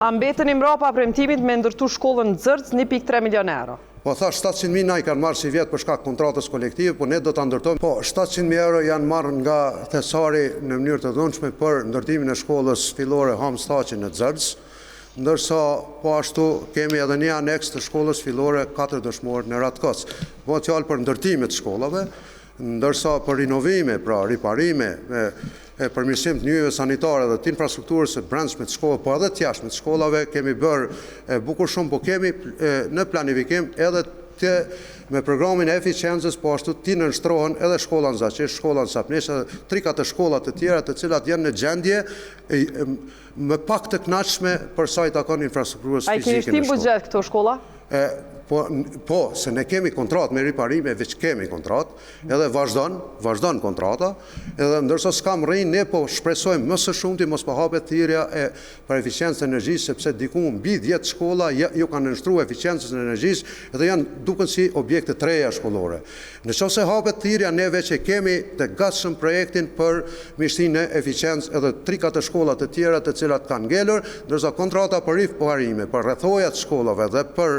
A mbetën i mbrapa premtimit me ndërtu shkollën Zërc 1.3 milion euro? Po tha 700.000 na i kanë marrë si vjetë për shkak kontratës kolektive, po ne do të ndërtojmë. Po 700.000 euro janë marrë nga thesari në mënyrë të dhunshme për ndërtimin e shkollës fillore Ham Staqi në Zërc, ndërsa po ashtu kemi edhe një aneks të shkollës fillore 4 dëshmorë në Ratkos. Po fjalë për ndërtimet të shkollave, ndërsa për rinovime, pra riparime, e përmirësim të njëjve sanitare dhe të infrastrukturës së brendshme të shkollave, po edhe të jashtme të shkollave, kemi bërë bukur shumë, po kemi në planifikim edhe me programin e eficiencës, po ashtu ti nënshtrohen edhe shkolla në Zaqish, shkolla në Sapnesh, edhe 3-4 shkolla të tjera të cilat janë në gjendje më pak të kënaqshme për sa i takon infrastrukturës fizike në shkollë. A i keni shtim buxhet këto shkolla? Po, se ne kemi kontrat me riparime, veç kemi kontrat, edhe vazhdon kontrata, edhe ndërsa s'kam rrinë, ne po shpresojmë më së shumti mos pa hapet thirrja për eficiencën e energjisë, sepse diku mbi 10 shkolla ju kanë nënshtruar eficiencën e energjisë dhe janë duken si objekte të reja shkollore. Nëse hapet thirrja, ne veç e kemi të gatshëm projektin për mirësinë e eficiencës edhe 3-4 shkolla të tjera të cilat kanë ngelur, ndërsa kontrata për riparime, për rrethojat shkollave dhe për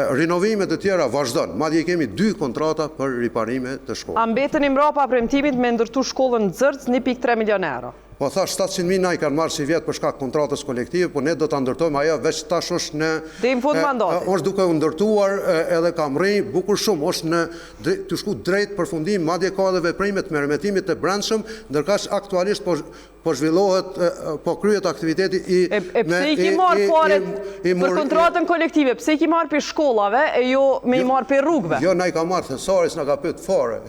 rinovimet të tjera vazhdon. Madje kemi 2 kontrata për riparime të shkollës. A mbetën i mbrapa premtimit me ndërtu shkollën Zërc 1.3 milion euro? Po thash 700.000 na i kanë marrë si vjetë për shkak kontratës kolektive, po ne do të ndërtojmë ajo veç tash është në... Dhe në fund mandatit. është duke u ndërtuar edhe kam rri bukur shumë, është të shku drejt përfundim, madje ka edhe veprimet me remetimit të brendshëm, ndërkaq aktualisht po zhvillohet, po kryet aktiviteti i... pse i ki marrë paret për kontratën kolektive, pse i ki marrë për shkollave e jo me i marrë për rrugëve? Jo, na i ka marrë thesari, s'na ka pyet fare.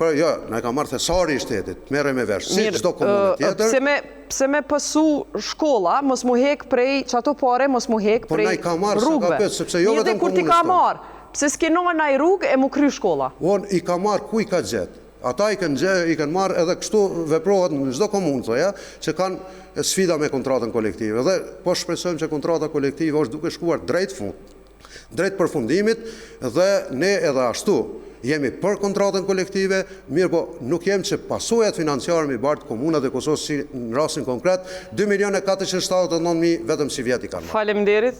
Për jo, na ka marrë thesari i shtetit, merre me vesh, si çdo komunë tjetër. Pse me pësu shkolla, mos mu hek prej çato pare, mos mu hek prej rrugëve. Po na i ka marrë, s'na ka pyet, sepse jo vetëm kur ti ka marrë, pse s'kenon na i rrugë e mu kry shkolla? I ka marrë ku i ka gjetë. Ata i kanë marrë edhe kështu veprohet në çdo komunë, që kanë sfida me kontratën kolektive. Dhe po shpresojmë që kontrata kolektive është duke shkuar drejt përfundimit dhe ne edhe ashtu jemi për kontratën kolektive, mirë po nuk jemi që pasojat financiare mi bartë komunat e Kosovës si në rastin konkret, 2.479.000 vetëm si vjet i kanë marrë. Faleminderit.